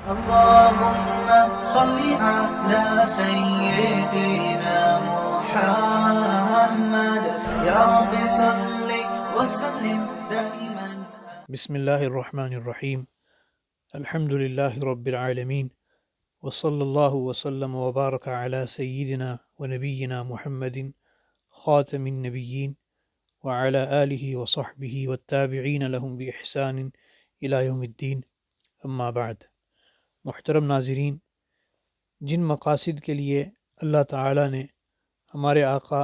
اللهم صل على سيدنا محمد يا رب صل وسلم دائما. بسم اللہ الرحمن الرحیم. الحمد للہ رب العالمین وصلی اللہ وسلم وبارک علی سیدنا ونبینا محمد خاتم النبیین وعلی آلہ وصحبہ والتابعین لهم بإحسان الی یوم الدین. اما بعد. محترم ناظرین، جن مقاصد کے لیے اللہ تعالیٰ نے ہمارے آقا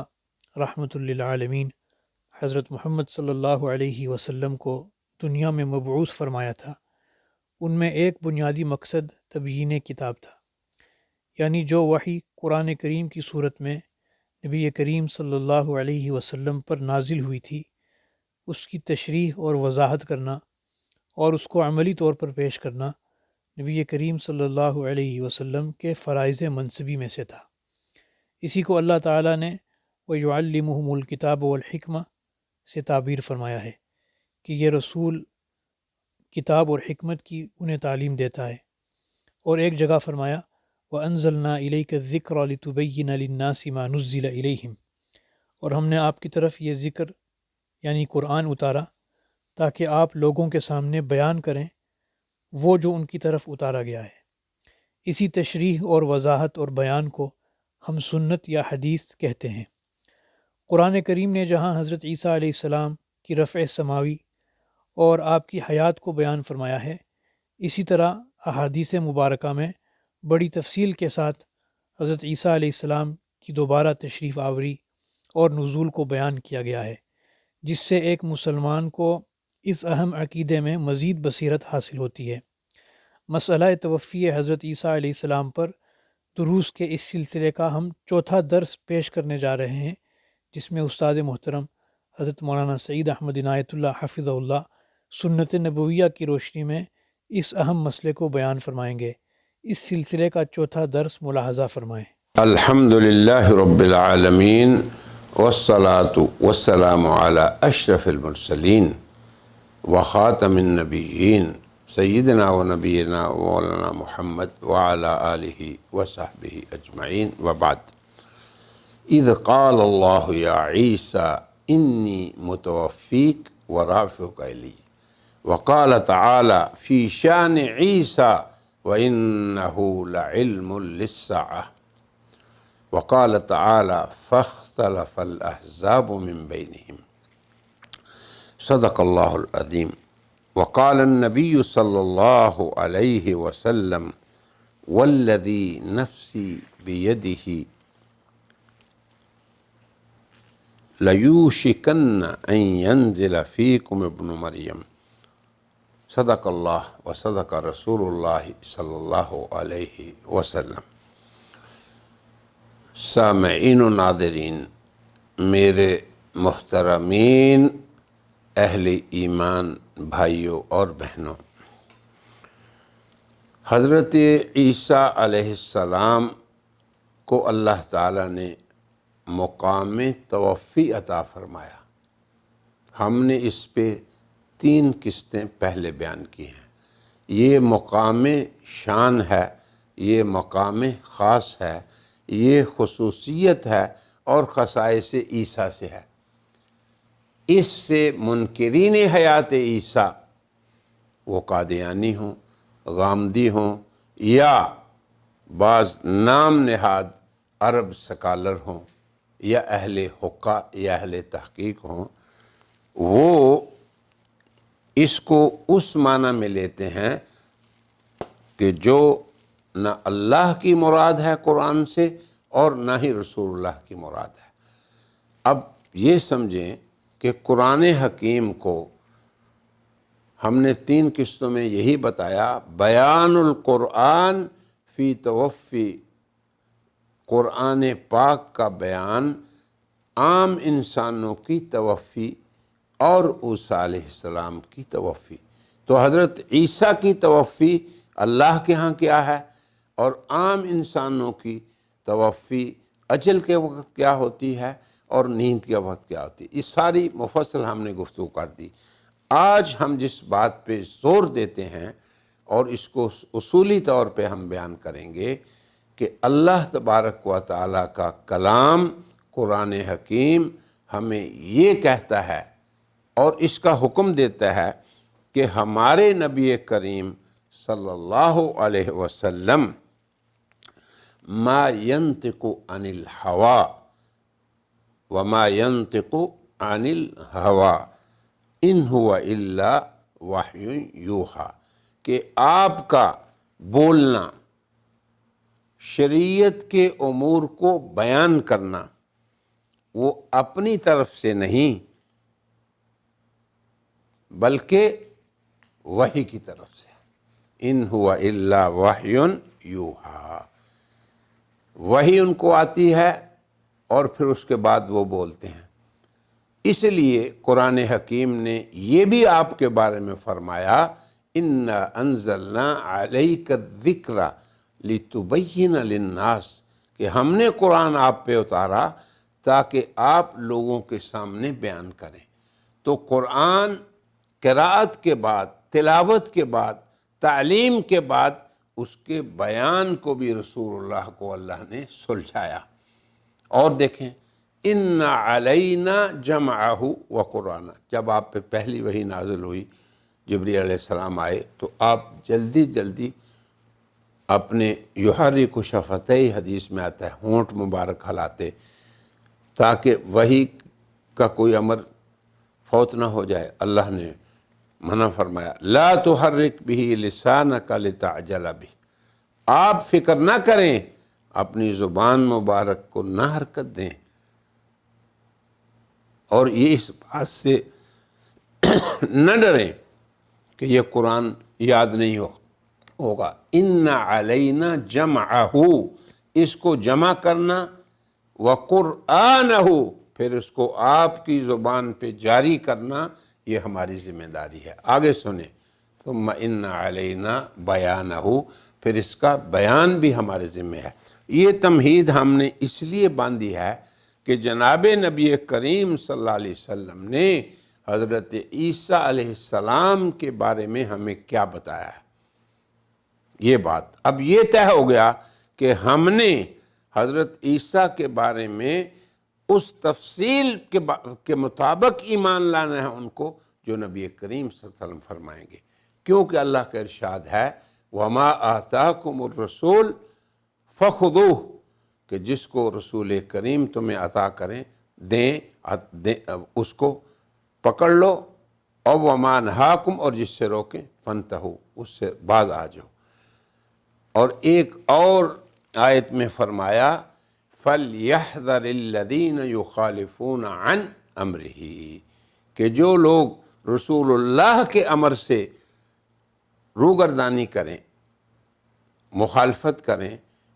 رحمۃ للعالمین حضرت محمد صلی اللہ علیہ وسلم کو دنیا میں مبعوث فرمایا تھا، ان میں ایک بنیادی مقصد تبیین کتاب تھا، یعنی جو وحی قرآن کریم کی صورت میں نبی کریم صلی اللہ علیہ وسلم پر نازل ہوئی تھی، اس کی تشریح اور وضاحت کرنا اور اس کو عملی طور پر پیش کرنا نبی کریم صلی اللہ علیہ وسلم کے فرائض منصبی میں سے تھا. اسی کو اللہ تعالیٰ نے وَيُعَلِّمُهُمُ الْكِتَابَ وَالْحِكْمَةَ سے تعبیر فرمایا ہے کہ یہ رسول کتاب اور حکمت کی انہیں تعلیم دیتا ہے، اور ایک جگہ فرمایا وَأَنزَلْنَا إِلَيْكَ الذِّكْرَ لِتُبَيِّنَ لِلنَّاسِ مَا نُزِّلَ إِلَيْهِمْ، اور ہم نے آپ کی طرف یہ ذکر یعنی قرآن اتارا تاکہ آپ لوگوں کے سامنے بیان کریں وہ جو ان کی طرف اتارا گیا ہے. اسی تشریح اور وضاحت اور بیان کو ہم سنت یا حدیث کہتے ہیں. قرآن کریم نے جہاں حضرت عیسیٰ علیہ السلام کی رفع سماوی اور آپ کی حیات کو بیان فرمایا ہے، اسی طرح احادیث مبارکہ میں بڑی تفصیل کے ساتھ حضرت عیسیٰ علیہ السلام کی دوبارہ تشریف آوری اور نزول کو بیان کیا گیا ہے، جس سے ایک مسلمان کو اس اہم عقیدے میں مزید بصیرت حاصل ہوتی ہے. مسئلہ توفی حضرت عیسیٰ علیہ السلام پر دروس کے اس سلسلے کا ہم چوتھا درس پیش کرنے جا رہے ہیں، جس میں استاد محترم حضرت مولانا سعید احمد عنایت اللہ حفظہ اللہ سنت نبویہ کی روشنی میں اس اہم مسئلے کو بیان فرمائیں گے. اس سلسلے کا چوتھا درس ملاحظہ فرمائیں. الحمد للہ رب العالمین والصلاة والسلام علی اشرف المرسلین وخاتم النبیین سیدنا و نبینا مولانا محمد وعلی آلہ وصحبہ اجمعین وبعد. اذ قال اللہ یا عیسیٰ انی متوفیک ورافعک الی، وقال تعالی فی شان عیسیٰ وَإِنَّهُ لَعِلْمٌ لِلسَّاعَةِ، وقال تعالی فاختلف الأحزاب من بينهم. صدق اللہ العظیم. وقال النبی صلی اللہ علیہ وسلم والذی نفسی بیدہ لیوشکن ان ینزل فیکم ابن مریم. صدق اللہ و صدق رسول اللہ صلی اللہ علیہ وسلم. سامعین و ناظرین، میرے محترمین اہل ایمان بھائیوں اور بہنوں، حضرت عیسیٰ علیہ السلام کو اللہ تعالیٰ نے مقام توفی عطا فرمایا. ہم نے اس پہ 3 قسطیں پہلے بیان کی ہیں. یہ مقام شان ہے، یہ مقام خاص ہے، یہ خصوصیت ہے اور خصائص عیسیٰ سے ہے. اس سے منکرین حیات عیسیٰ، وہ قادیانی ہوں، غامدی ہوں، یا بعض نام نہاد عرب سکالر ہوں، یا اہل حقہ یا اہل تحقیق ہوں، وہ اس کو اس معنی میں لیتے ہیں کہ جو نہ اللہ کی مراد ہے قرآن سے اور نہ ہی رسول اللہ کی مراد ہے. اب یہ سمجھیں کہ قرآن حکیم کو ہم نے 3 قسطوں میں یہی بتایا. بیان القرآن فی توفی، قرآن پاک کا بیان عام انسانوں کی توفی اور عیسیٰ علیہ السلام کی توفی. تو حضرت عیسیٰ کی توفی اللہ کے ہاں کیا ہے، اور عام انسانوں کی توفی اجل کے وقت کیا ہوتی ہے اور نیند کے وقت کیا ہوتی ہے. اس ساری مفصل ہم نے گفتگو کر دی. آج ہم جس بات پہ زور دیتے ہیں اور اس کو اصولی طور پہ ہم بیان کریں گے کہ اللہ تبارک و تعالیٰ کا کلام قرآن حکیم ہمیں یہ کہتا ہے اور اس کا حکم دیتا ہے کہ ہمارے نبی کریم صلی اللہ علیہ وسلم ما ينطق عن الہوا وما ينطق عن الہوا ان هو الا وحی یوحی، کہ آپ کا بولنا، شریعت کے امور کو بیان کرنا، وہ اپنی طرف سے نہیں بلکہ وحی کی طرف سے، ان هو الا وحی یوحی، وحی ان کو آتی ہے اور پھر اس کے بعد وہ بولتے ہیں۔ اس لیے قرآن حکیم نے یہ بھی آپ کے بارے میں فرمایا اِنَّا أَنزَلْنَا عَلَيْكَ الذِّكْرَ لِتُبَيِّنَ لِلنَّاسِ، کہ ہم نے قرآن آپ پہ اتارا تاکہ آپ لوگوں کے سامنے بیان کریں۔ تو قرآن قراءت کے بعد، تلاوت کے بعد، تعلیم کے بعد اس کے بیان کو بھی رسول اللہ کو اللہ نے سلجھایا۔ اور دیکھیں ان علینا جمعہ و قرآن، جب آپ پہ پہلی وحی نازل ہوئی، جبریل علیہ السلام آئے تو آپ جلدی جلدی اپنے یحرک شفتیہ، حدیث میں آتا ہے، ہونٹ مبارک ہلاتے تاکہ وحی کا کوئی امر فوت نہ ہو جائے۔ اللہ نے منع فرمایا لا تحرک بہ لسانک لتعجل بہ، آپ فکر نہ کریں، اپنی زبان مبارک کو نہ حرکت دیں، اور یہ اس بات سے نہ ڈریں کہ یہ قرآن یاد نہیں ہوگا۔ ان علینا جمعہ، اس کو جمع کرنا، وقرآنہ، پھر اس کو آپ کی زبان پہ جاری کرنا، یہ ہماری ذمہ داری ہے۔ آگے سنیں، ثم ان علینا بیانہ، پھر اس کا بیان بھی ہمارے ذمہ ہے۔ یہ تمہید ہم نے اس لیے باندھی ہے کہ جناب نبی کریم صلی اللہ علیہ وسلم نے حضرت عیسیٰ علیہ السلام کے بارے میں ہمیں کیا بتایا ہے۔ یہ بات اب یہ طے ہو گیا کہ ہم نے حضرت عیسیٰ کے بارے میں اس تفصیل کے مطابق ایمان لانا ہے ان کو جو نبی کریم صلی اللہ علیہ وسلم فرمائیں گے، کیونکہ اللہ کا ارشاد ہے وَمَا آتَاكُمُ الرَّسُولُ فَخُذُوهُ، کہ جس کو رسول کریم تمہیں عطا کریں دیں اس کو پکڑ لو، اور وَمَا نَهَاكُمْ، اور جس سے روکیں فَانْتَهُوا، اس سے بعد آ جاؤ۔ اور ایک اور آیت میں فرمایا فَلْيَحْذَرِ الَّذِينَ يُخَالِفُونَ عَنْ أَمْرِهِ، کہ جو لوگ رسول اللہ کے امر سے روگردانی کریں، مخالفت کریں،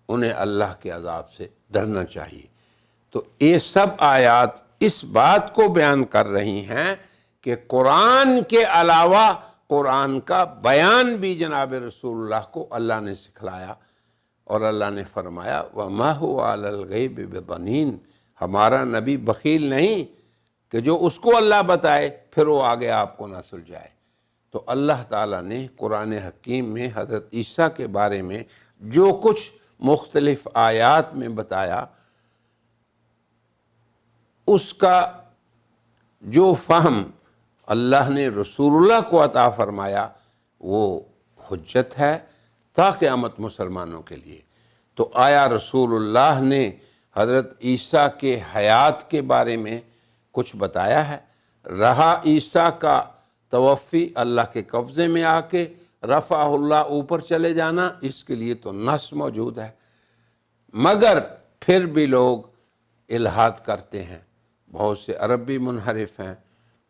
انہیں اللہ کے عذاب سے ڈرنا چاہیے۔ تو یہ سب آیات اس بات کو بیان کر رہی ہیں کہ قرآن کے علاوہ قرآن کا بیان بھی جناب رسول اللہ کو اللہ نے سکھلایا، اور اللہ نے فرمایا وَمَا هُوَ عَلَى الْغَيْبِ بِضَنِينٍ، ہمارا نبی بخیل نہیں کہ جو اس کو اللہ بتائے پھر وہ آگے آپ کو نہ سلجھائے۔ تو اللہ تعالیٰ نے قرآن حکیم میں حضرت عیسیٰ کے بارے میں جو کچھ مختلف آیات میں بتایا، اس کا جو فہم اللہ نے رسول اللہ کو عطا فرمایا وہ حجت ہے تا قیامت مسلمانوں کے لیے۔ تو آیا رسول اللہ نے حضرت عیسیٰ کے حیات کے بارے میں کچھ بتایا ہے؟ رہا عیسیٰ کا توفی، اللہ کے قبضے میں آ کے رفع اللہ اوپر چلے جانا، اس کے لیے تو نص موجود ہے، مگر پھر بھی لوگ الحاد کرتے ہیں۔ بہت سے عربی منحرف ہیں،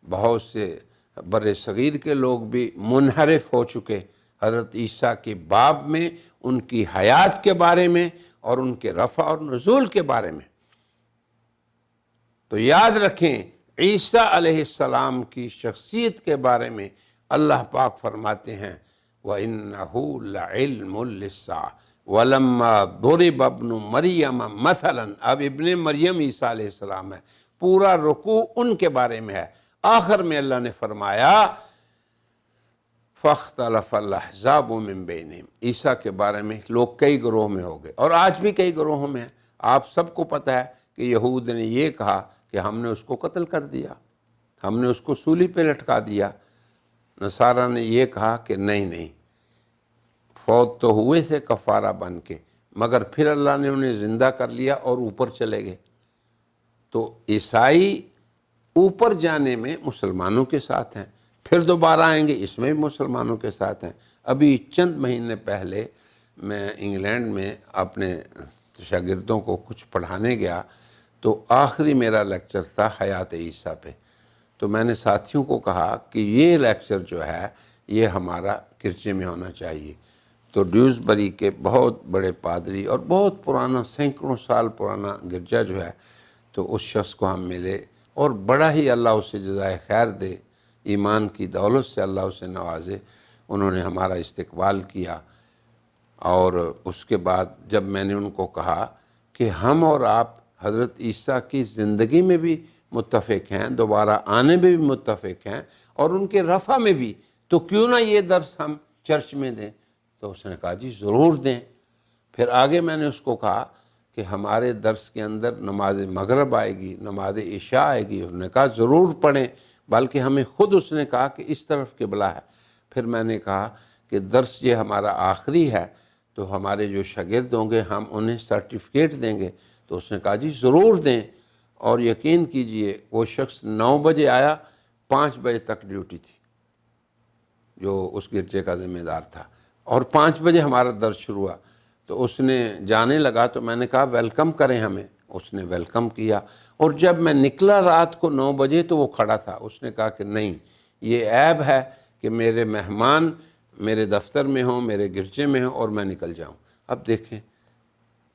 بہت سے بر صغیر کے لوگ بھی منحرف ہو چکے حضرت عیسیٰ کے باب میں، ان کی حیات کے بارے میں اور ان کے رفع اور نزول کے بارے میں۔ تو یاد رکھیں عیسیٰ علیہ السلام کی شخصیت کے بارے میں اللہ پاک فرماتے ہیں وَإِنَّهُ لَعِلْمٌ لِلسَّاعَةِ وَلَمَّا ضُرِبَ ابْنُ مَرْيَمَ مَثَلًا، اب ابن مریم عیسیٰ علیہ السلام ہے، پورا رکوع ان کے بارے میں ہے۔ آخر میں اللہ نے فرمایا فاختلف الاحزاب من بینہم، عیسیٰ کے بارے میں لوگ کئی گروہ میں ہو گئے، اور آج بھی کئی گروہوں میں ہیں۔ آپ سب کو پتہ ہے کہ یہود نے یہ کہا کہ ہم نے اس کو قتل کر دیا، ہم نے اس کو سولی پہ لٹکا دیا۔ نصارہ نے یہ کہا کہ نہیں، فوت تو ہوئے تھے کفارہ بن کے، مگر پھر اللہ نے انہیں زندہ کر لیا اور اوپر چلے گئے۔ تو عیسائی اوپر جانے میں مسلمانوں کے ساتھ ہیں، پھر دوبارہ آئیں گے اس میں بھی مسلمانوں کے ساتھ ہیں۔ ابھی چند مہینے پہلے میں انگلینڈ میں اپنے شاگردوں کو کچھ پڑھانے گیا، تو آخری میرا لیکچر تھا حیات عیسیٰ پہ۔ تو میں نے ساتھیوں کو کہا کہ یہ لیکچر جو ہے یہ ہمارا گرجے میں ہونا چاہیے۔ تو ڈیوزبری کے بہت بڑے پادری اور بہت پرانا، سینکڑوں سال پرانا گرجا جو ہے، تو اس شخص کو ہم ملے، اور بڑا ہی اللہ اسے جزائے خیر دے، ایمان کی دولت سے اللہ اسے نوازے، انہوں نے ہمارا استقبال کیا۔ اور اس کے بعد جب میں نے ان کو کہا کہ ہم اور آپ حضرت عیسیٰ کی زندگی میں بھی متفق ہیں، دوبارہ آنے میں بھی متفق ہیں، اور ان کے رفع میں بھی، تو کیوں نہ یہ درس ہم چرچ میں دیں؟ تو اس نے کہا جی ضرور دیں۔ پھر آگے میں نے اس کو کہا کہ ہمارے درس کے اندر نماز مغرب آئے گی، نماز عشاء آئے گی۔ انہوں نے کہا ضرور پڑھیں، بلکہ ہمیں خود اس نے کہا کہ اس طرف قبلہ ہے۔ پھر میں نے کہا کہ درس یہ ہمارا آخری ہے، تو ہمارے جو شاگرد ہوں گے ہم انہیں سرٹیفکیٹ دیں گے۔ تو اس نے کہا جی ضرور دیں، اور یقین کیجئے وہ شخص 9 بجے آیا، 5 بجے تک ڈیوٹی تھی، جو اس گرجے کا ذمہ دار تھا، اور 5 بجے ہمارا درس شروع ہوا۔ تو اس نے جانے لگا تو میں نے کہا ویلکم کریں ہمیں، اس نے ویلکم کیا۔ اور جب میں نکلا رات کو 9 بجے تو وہ کھڑا تھا، اس نے کہا کہ نہیں، یہ عیب ہے کہ میرے مہمان میرے دفتر میں ہوں، میرے گرجے میں ہوں، اور میں نکل جاؤں۔ اب دیکھیں،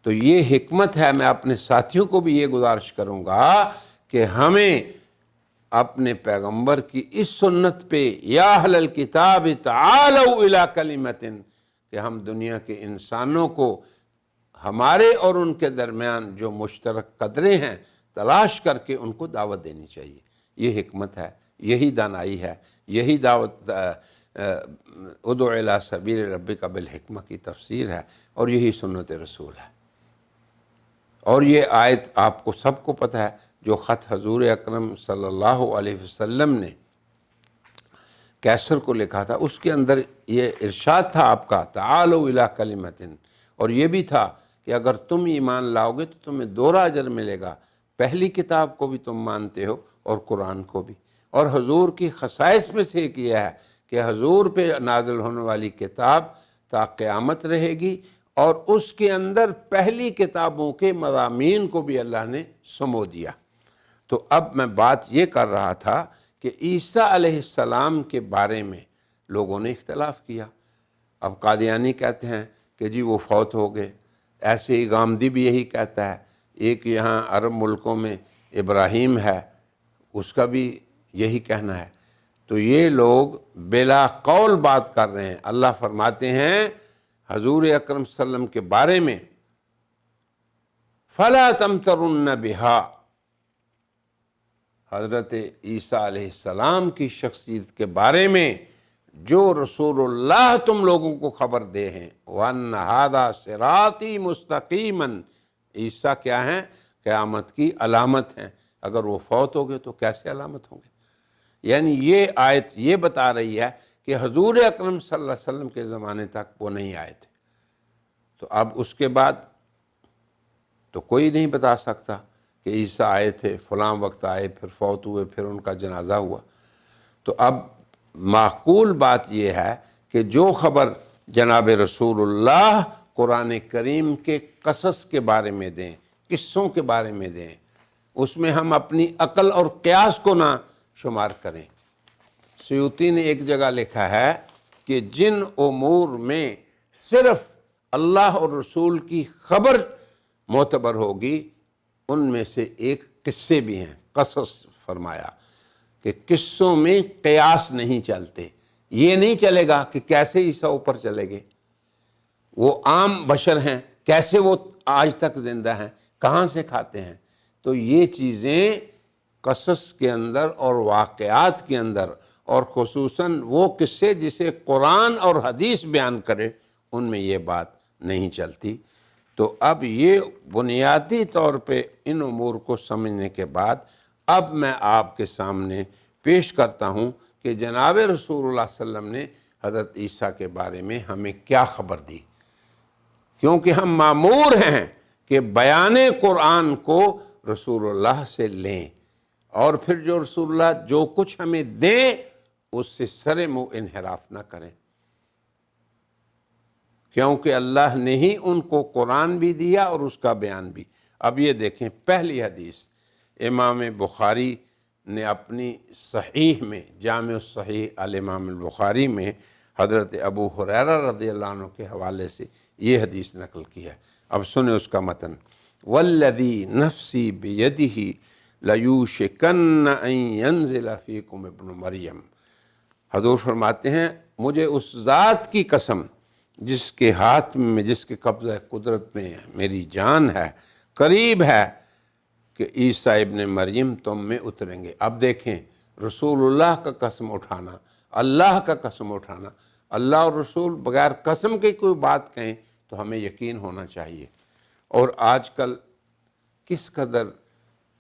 تو یہ حکمت ہے۔ میں اپنے ساتھیوں کو بھی یہ گزارش کروں گا کہ ہمیں اپنے پیغمبر کی اس سنت پہ، یا اہل الکتاب تعالوا الی کلمۃ، کہ ہم دنیا کے انسانوں کو ہمارے اور ان کے درمیان جو مشترک قدریں ہیں تلاش کر کے ان کو دعوت دینی چاہیے۔ یہ حکمت ہے، یہی دانائی ہے، یہی دعوت ادع الی سبیل ربک بالحکمہ کی تفسیر ہے، اور یہی سنت رسول ہے۔ اور یہ آیت آپ کو سب کو پتہ ہے، جو خط حضور اکرم صلی اللہ علیہ وسلم نے کیسر کو لکھا تھا، اس کے اندر یہ ارشاد تھا آپ کا تعالوا الی کلمۃ، اور یہ بھی تھا کہ اگر تم ایمان لاؤ گے تو تمہیں 2 اجر ملے گا، پہلی کتاب کو بھی تم مانتے ہو اور قرآن کو بھی۔ اور حضور کی خصائص میں سے ایک یہ ہے کہ حضور پہ نازل ہونے والی کتاب تا قیامت رہے گی، اور اس کے اندر پہلی کتابوں کے مضامین کو بھی اللہ نے سمو دیا۔ تو اب میں بات یہ کر رہا تھا کہ عیسیٰ علیہ السلام کے بارے میں لوگوں نے اختلاف کیا۔ اب قادیانی کہتے ہیں کہ جی وہ فوت ہو گئے، ایسے ہی غامدی بھی یہی کہتا ہے۔ ایک یہاں عرب ملکوں میں ابراہیم ہے، اس کا بھی یہی کہنا ہے۔ تو یہ لوگ بلا قول بات کر رہے ہیں۔ اللہ فرماتے ہیں حضور اکرم صلی اللہ علیہ وسلم کے بارے میں فَلَا تَمْتَرُنَّ بِهَا، حضرت عیسیٰ علیہ السلام کی شخصیت کے بارے میں جو رسول اللہ تم لوگوں کو خبر دے ہیں، وَأَنَّ هَذَا صِرَاطِي مُسْتَقِيمًا، عیسیٰ کیا ہیں؟ قیامت کی علامت ہیں۔ اگر وہ فوت ہو گئے تو کیسے علامت ہوں گے؟ یعنی یہ آیت یہ بتا رہی ہے کہ حضور اکرم صلی اللہ علیہ وسلم کے زمانے تک وہ نہیں آئے تھے۔ تو اب اس کے بعد تو کوئی نہیں بتا سکتا کہ عیسیٰ آئے تھے، فلاں وقت آئے، پھر فوت ہوئے، پھر ان کا جنازہ ہوا۔ تو اب معقول بات یہ ہے کہ جو خبر جناب رسول اللہ قرآن کریم کے قصص کے بارے میں دیں، قصوں کے بارے میں دیں، اس میں ہم اپنی عقل اور قیاس کو نہ شمار کریں۔ سیوطی نے ایک جگہ لکھا ہے کہ جن امور میں صرف اللہ اور رسول کی خبر معتبر ہوگی ان میں سے ایک قصے بھی ہیں۔ قصص فرمایا کہ قصوں میں قیاس نہیں چلتے، یہ نہیں چلے گا کہ کیسے عیسیٰ اوپر چلے گئے، وہ عام بشر ہیں، کیسے وہ آج تک زندہ ہیں، کہاں سے کھاتے ہیں۔ تو یہ چیزیں قصص کے اندر اور واقعات کے اندر اور خصوصاً وہ قصے جسے قرآن اور حدیث بیان کرے ان میں یہ بات نہیں چلتی۔ تو اب یہ بنیادی طور پہ ان امور کو سمجھنے کے بعد اب میں آپ کے سامنے پیش کرتا ہوں کہ جناب رسول اللہ صلی اللہ علیہ وسلم نے حضرت عیسیٰ کے بارے میں ہمیں کیا خبر دی، کیونکہ ہم مامور ہیں کہ بیان قرآن کو رسول اللہ سے لیں، اور پھر جو رسول اللہ جو کچھ ہمیں دیں اس سے سر منہ انحراف نہ کریں، کیونکہ اللہ نے ہی ان کو قرآن بھی دیا اور اس کا بیان بھی۔ اب یہ دیکھیں پہلی حدیث امام بخاری نے اپنی صحیح میں، جامع الصحیح الامام البخاری میں حضرت ابو ہریرہ رضی اللہ عنہ کے حوالے سے یہ حدیث نقل کی ہے۔ اب سنیں اس کا متن۔ والذی نفسی بیدہ لیوشکن ان ینزل فیکم ابن مریم، حضور فرماتے ہیں مجھے اس ذات کی قسم جس کے ہاتھ میں، جس کے قبضہ قدرت میں میری جان ہے، قریب ہے کہ عیسیٰ ابن مریم تم میں اتریں گے۔ اب دیکھیں رسول اللہ کا قسم اٹھانا، اللہ کا قسم اٹھانا، اللہ اور رسول بغیر قسم کے کوئی بات کہیں تو ہمیں یقین ہونا چاہیے۔ اور آج کل کس قدر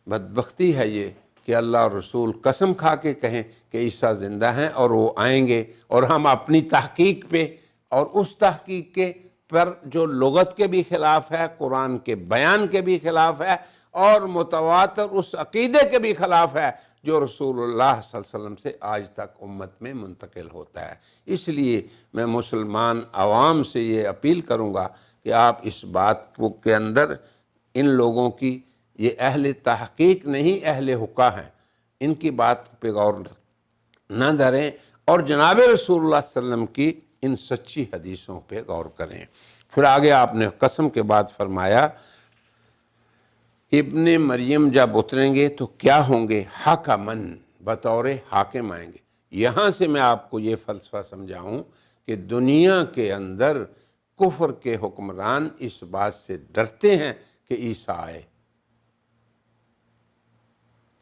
بدبختی ہے یہ کہ اللہ اور رسول قسم کھا کے کہیں کہ عیسیٰ زندہ ہیں اور وہ آئیں گے، اور ہم اپنی تحقیق پہ اور اس تحقیق کے پر جو لغت کے بھی خلاف ہے، قرآن کے بیان کے بھی خلاف ہے، اور متواتر اس عقیدے کے بھی خلاف ہے جو رسول اللہ صلی اللہ علیہ وسلم سے آج تک امت میں منتقل ہوتا ہے۔ اس لیے میں مسلمان عوام سے یہ اپیل کروں گا کہ آپ اس بات کو کے اندر ان لوگوں کی، یہ اہل تحقیق نہیں اہل حقہ ہیں، ان کی بات پہ غور نہ دھریں اور جناب رسول اللہ صلی اللہ علیہ وسلم کی ان سچی حدیثوں پہ غور کریں۔ پھر آگے آپ نے قسم کے بعد فرمایا ابن مریم جب اتریں گے تو کیا ہوں گے؟ حکمن، بطور حاکم آئیں گے۔ یہاں سے میں آپ کو یہ فلسفہ سمجھاؤں کہ دنیا کے اندر کفر کے حکمران اس بات سے ڈرتے ہیں کہ عیسیٰ آئے،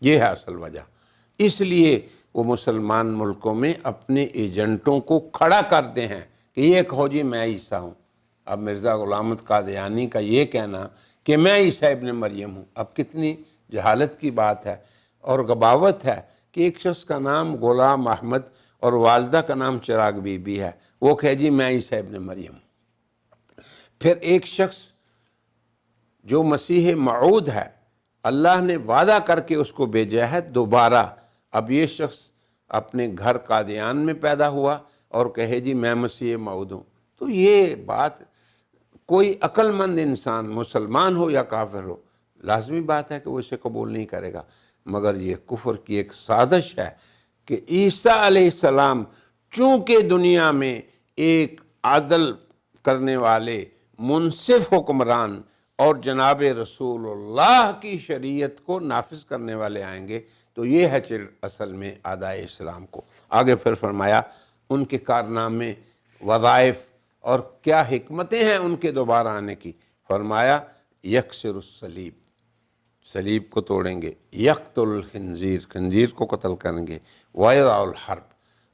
یہ ہے اصل وجہ۔ اس لیے وہ مسلمان ملکوں میں اپنے ایجنٹوں کو کھڑا کرتے ہیں کہ یہ کہو جی میں عیسیٰ ہوں۔ اب مرزا غلام احمد قادیانی کا یہ کہنا کہ میں عیسیٰ ابن مریم ہوں، اب کتنی جہالت کی بات ہے اور غباوت ہے کہ ایک شخص کا نام غلام احمد اور والدہ کا نام چراغ بی بی ہے، وہ کہے جی میں عیسیٰ ابن مریم ہوں۔ پھر ایک شخص جو مسیح موعود ہے، اللہ نے وعدہ کر کے اس کو بھیجا ہے دوبارہ، اب یہ شخص اپنے گھر قادیان میں پیدا ہوا اور کہے جی میں مسیح موعود ہوں، تو یہ بات کوئی عقل مند انسان مسلمان ہو یا کافر ہو لازمی بات ہے کہ وہ اسے قبول نہیں کرے گا۔ مگر یہ کفر کی ایک سازش ہے کہ عیسیٰ علیہ السلام چونکہ دنیا میں ایک عدل کرنے والے منصف حکمران اور جناب رسول اللہ کی شریعت کو نافذ کرنے والے آئیں گے، تو یہ ہے اصل میں اعدائے اسلام کو۔ آگے پھر فرمایا ان کے کارنامے، وظائف اور کیا حکمتیں ہیں ان کے دوبارہ آنے کی۔ فرمایا یکسر الصلیب، صلیب کو توڑیں گے، یقتل الخنزیر، خنزیر کو قتل کریں گے، ویضع الحرب،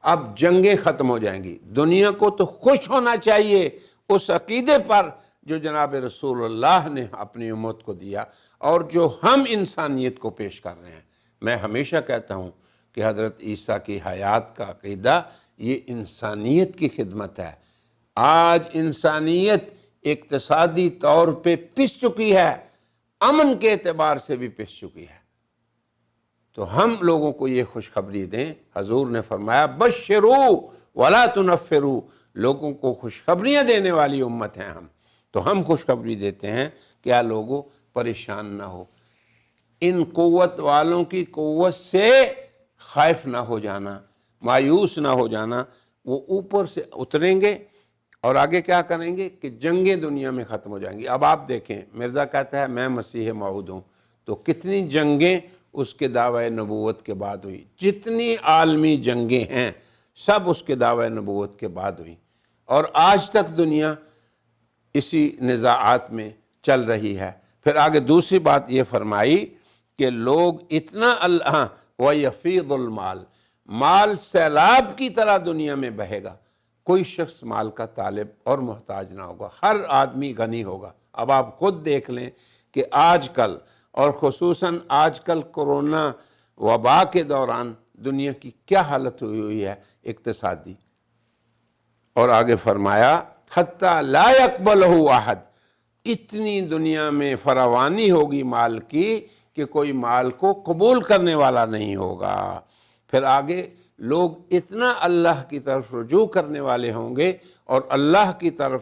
اب جنگیں ختم ہو جائیں گی۔ دنیا کو تو خوش ہونا چاہیے اس عقیدے پر جو جناب رسول اللہ نے اپنی امت کو دیا اور جو ہم انسانیت کو پیش کر رہے ہیں۔ میں ہمیشہ کہتا ہوں کہ حضرت عیسیٰ کی حیات کا عقیدہ یہ انسانیت کی خدمت ہے۔ آج انسانیت اقتصادی طور پہ پس چکی ہے، امن کے اعتبار سے بھی پس چکی ہے، تو ہم لوگوں کو یہ خوشخبری دیں۔ حضور نے فرمایا بشروا ولا تنفروا، لوگوں کو خوشخبریاں دینے والی امت ہیں ہم، تو ہم خوشخبری دیتے ہیں کیا لوگوں پریشان نہ ہو، ان قوت والوں کی قوت سے خائف نہ ہو جانا، مایوس نہ ہو جانا۔ وہ اوپر سے اتریں گے اور آگے کیا کریں گے کہ جنگیں دنیا میں ختم ہو جائیں گی۔ اب آپ دیکھیں مرزا کہتا ہے میں مسیح موعود ہوں، تو کتنی جنگیں اس کے دعوی نبوت کے بعد ہوئی، جتنی عالمی جنگیں ہیں سب اس کے دعوی نبوت کے بعد ہوئی، اور آج تک دنیا اسی نزاعات میں چل رہی ہے۔ پھر آگے دوسری بات یہ فرمائی کہ لوگ اتنا وَيَفِيضُ الْمَالِ، مال سیلاب کی طرح دنیا میں بہے گا، کوئی شخص مال کا طالب اور محتاج نہ ہوگا، ہر آدمی غنی ہوگا۔ اب آپ خود دیکھ لیں کہ آج کل، اور خصوصاً آج کل کرونا وبا کے دوران دنیا کی کیا حالت ہوئی ہے اقتصادی۔ اور آگے فرمایا حتیٰ لا یقبلہ احد، اتنی دنیا میں فراوانی ہوگی مال کی کہ کوئی مال کو قبول کرنے والا نہیں ہوگا۔ پھر آگے لوگ اتنا اللہ کی طرف رجوع کرنے والے ہوں گے اور اللہ کی طرف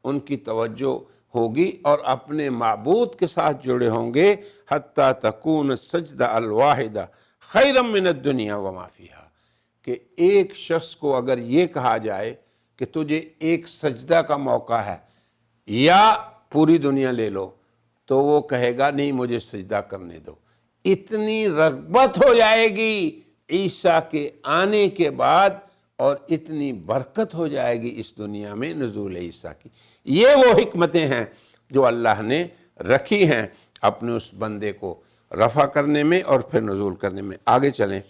ان کی توجہ ہوگی اور اپنے معبود کے ساتھ جڑے ہوں گے، حتیٰ تکون السجدہ الواحدہ خیرا من الدنیا وما فیہا، کہ ایک شخص کو اگر یہ کہا جائے کہ تجھے ایک سجدہ کا موقع ہے یا پوری دنیا لے لو، تو وہ کہے گا نہیں مجھے سجدہ کرنے دو۔ اتنی رغبت ہو جائے گی عیسیٰ کے آنے کے بعد، اور اتنی برکت ہو جائے گی اس دنیا میں نزول عیسیٰ کی۔ یہ وہ حکمتیں ہیں جو اللہ نے رکھی ہیں اپنے اس بندے کو رفع کرنے میں اور پھر نزول کرنے میں۔ آگے چلیں،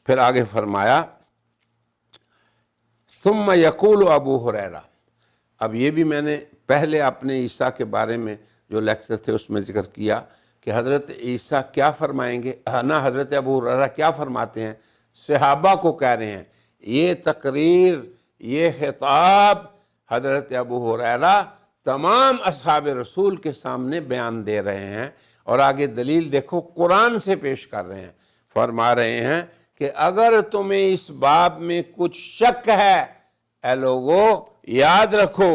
پھر آگے فرمایا ثم یقول ابو ہریرہ۔ اب یہ بھی میں نے پہلے اپنے عیسیٰ کے بارے میں جو لیکچر تھے اس میں ذکر کیا کہ حضرت عیسیٰ کیا فرمائیں گے، نہ حضرت ابو ہریرہ کیا فرماتے ہیں، صحابہ کو کہہ رہے ہیں۔ یہ تقریر، یہ خطاب حضرت ابو ہریرہ تمام اصحاب رسول کے سامنے بیان دے رہے ہیں، اور آگے دلیل دیکھو قرآن سے پیش کر رہے ہیں۔ فرما رہے ہیں کہ اگر تمہیں اس باب میں کچھ شک ہے، اے لوگو یاد رکھو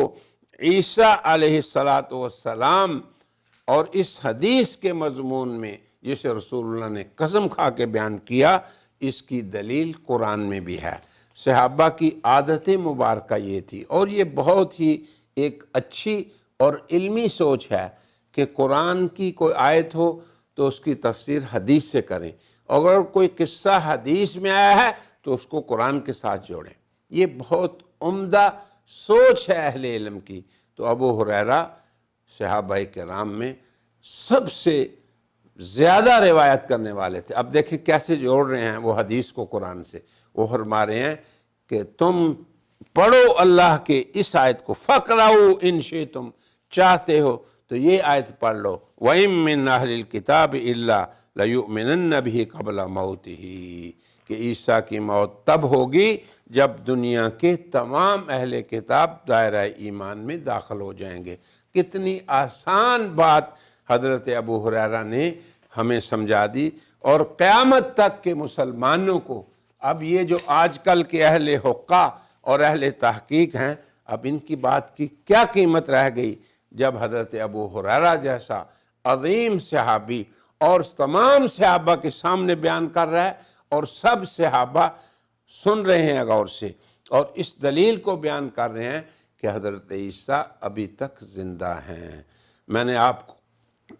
عیسیٰ علیہ السلام اور اس حدیث کے مضمون میں جسے رسول اللہ نے قسم کھا کے بیان کیا، اس کی دلیل قرآن میں بھی ہے۔ صحابہ کی عادت مبارکہ یہ تھی، اور یہ بہت ہی ایک اچھی اور علمی سوچ ہے کہ قرآن کی کوئی آیت ہو تو اس کی تفسیر حدیث سے کریں، اگر کوئی قصہ حدیث میں آیا ہے تو اس کو قرآن کے ساتھ جوڑیں۔ یہ بہت عمدہ سوچ ہے اہل علم کی۔ تو ابو ہریرہ صحابہ کرام میں سب سے زیادہ روایت کرنے والے تھے۔ اب دیکھیں کیسے جوڑ رہے ہیں وہ حدیث کو قرآن سے۔ وہ فرما رہے ہیں کہ تم پڑھو اللہ کے اس آیت کو، فَقْرَؤْا إِن شِئْتُمْ، چاہتے ہو تو یہ آیت پڑھ لو، وَإِن مِّنْ أَهْلِ الْكِتَابِ إِلَّا لَيُؤْمِنَنَّ بِهِ قَبْلَ مَوْتِهِ، کہ عیسیٰ کی موت تب ہوگی جب دنیا کے تمام اہل کتاب دائرہ ایمان میں داخل ہو جائیں گے۔ کتنی آسان بات حضرت ابو ہریرہ نے ہمیں سمجھا دی، اور قیامت تک کے مسلمانوں کو اب یہ جو آج کل کے اہل حقہ اور اہل تحقیق ہیں، اب ان کی بات کی کیا قیمت رہ گئی جب حضرت ابو ہریرہ جیسا عظیم صحابی اور تمام صحابہ کے سامنے بیان کر رہا ہے، اور سب صحابہ سن رہے ہیں غور سے، اور اس دلیل کو بیان کر رہے ہیں کہ حضرت عیسیٰ ابھی تک زندہ ہیں۔ میں نے آپ کو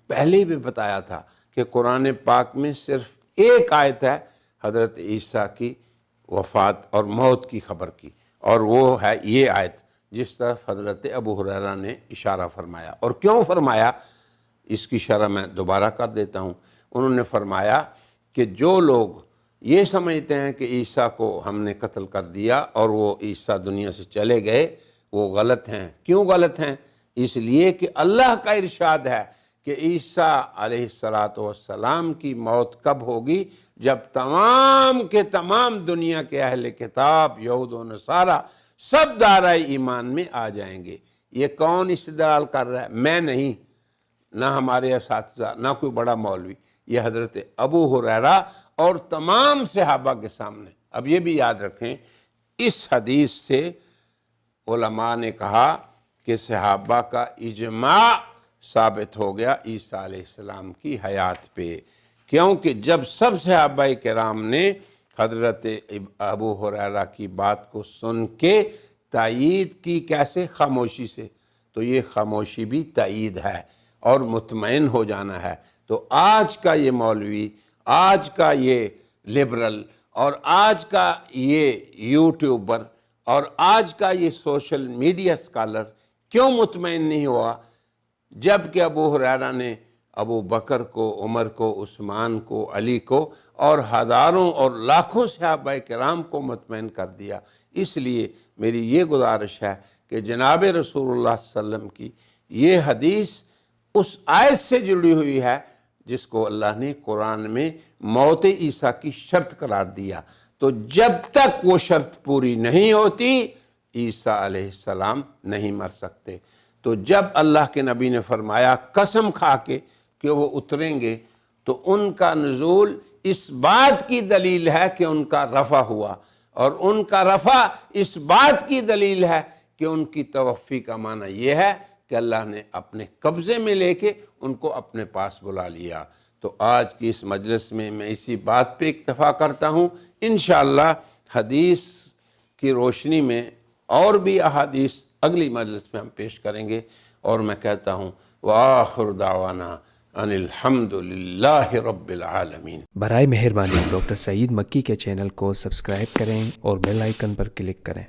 پہلے بھی بتایا تھا کہ قرآن پاک میں صرف ایک آیت ہے حضرت عیسیٰ کی وفات اور موت کی خبر کی، اور وہ ہے یہ آیت جس طرف حضرت ابو ہریرہ نے اشارہ فرمایا۔ اور کیوں فرمایا اس کی شرح میں دوبارہ کر دیتا ہوں۔ انہوں نے فرمایا کہ جو لوگ یہ سمجھتے ہیں کہ عیسیٰ کو ہم نے قتل کر دیا اور وہ عیسیٰ دنیا سے چلے گئے، وہ غلط ہیں۔ کیوں غلط ہیں؟ اس لیے کہ اللہ کا ارشاد ہے کہ عیسیٰ علیہ السلام کی موت کب ہوگی؟ جب تمام کے تمام دنیا کے اہل کتاب، یہود و نصارہ، سب دائرہ ایمان میں آ جائیں گے۔ یہ کون استدلال کر رہا ہے؟ میں نہیں، نہ ہمارے اساتذہ، نہ کوئی بڑا مولوی، یہ حضرت ابو ہریرہ اور تمام صحابہ کے سامنے۔ اب یہ بھی یاد رکھیں، اس حدیث سے علماء نے کہا کہ صحابہ کا اجماع ثابت ہو گیا عیسیٰ علیہ السلام کی حیات پہ، کیونکہ جب سب صحابہ کرام نے حضرت ابو ہریرہ کی بات کو سن کے تائید کی، کیسے؟ خاموشی سے، تو یہ خاموشی بھی تائید ہے اور مطمئن ہو جانا ہے۔ تو آج کا یہ مولوی، آج کا یہ لبرل، اور آج کا یہ یوٹیوبر، اور آج کا یہ سوشل میڈیا اسکالر کیوں مطمئن نہیں ہوا؟ جب کہ ابو ہریرہ نے ابو بکر کو، عمر کو، عثمان کو، علی کو اور ہزاروں اور لاکھوں صحابہ کرام کو مطمئن کر دیا۔ اس لیے میری یہ گزارش ہے کہ جناب رسول اللہ صلی اللہ علیہ وسلم کی یہ حدیث اس آیت سے جڑی ہوئی ہے جس کو اللہ نے قرآن میں موت عیسیٰ کی شرط قرار دیا۔ تو جب تک وہ شرط پوری نہیں ہوتی عیسیٰ علیہ السلام نہیں مر سکتے۔ تو جب اللہ کے نبی نے فرمایا قسم کھا کے کہ وہ اتریں گے، تو ان کا نزول اس بات کی دلیل ہے کہ ان کا رفع ہوا، اور ان کا رفع اس بات کی دلیل ہے کہ ان کی توفی کا معنی یہ ہے کہ اللہ نے اپنے قبضے میں لے کے ان کو اپنے پاس بلا لیا۔ تو آج کی اس مجلس میں میں اسی بات پہ اکتفا کرتا ہوں۔ انشاءاللہ حدیث کی روشنی میں اور بھی احادیث اگلی مجلس میں ہم پیش کریں گے، اور میں کہتا ہوں وآخر دعوانا ان الحمد للہ رب العالمین۔ برائے مہربانی ڈاکٹر سعید مکی کے چینل کو سبسکرائب کریں اور بیل آئیکن پر کلک کریں۔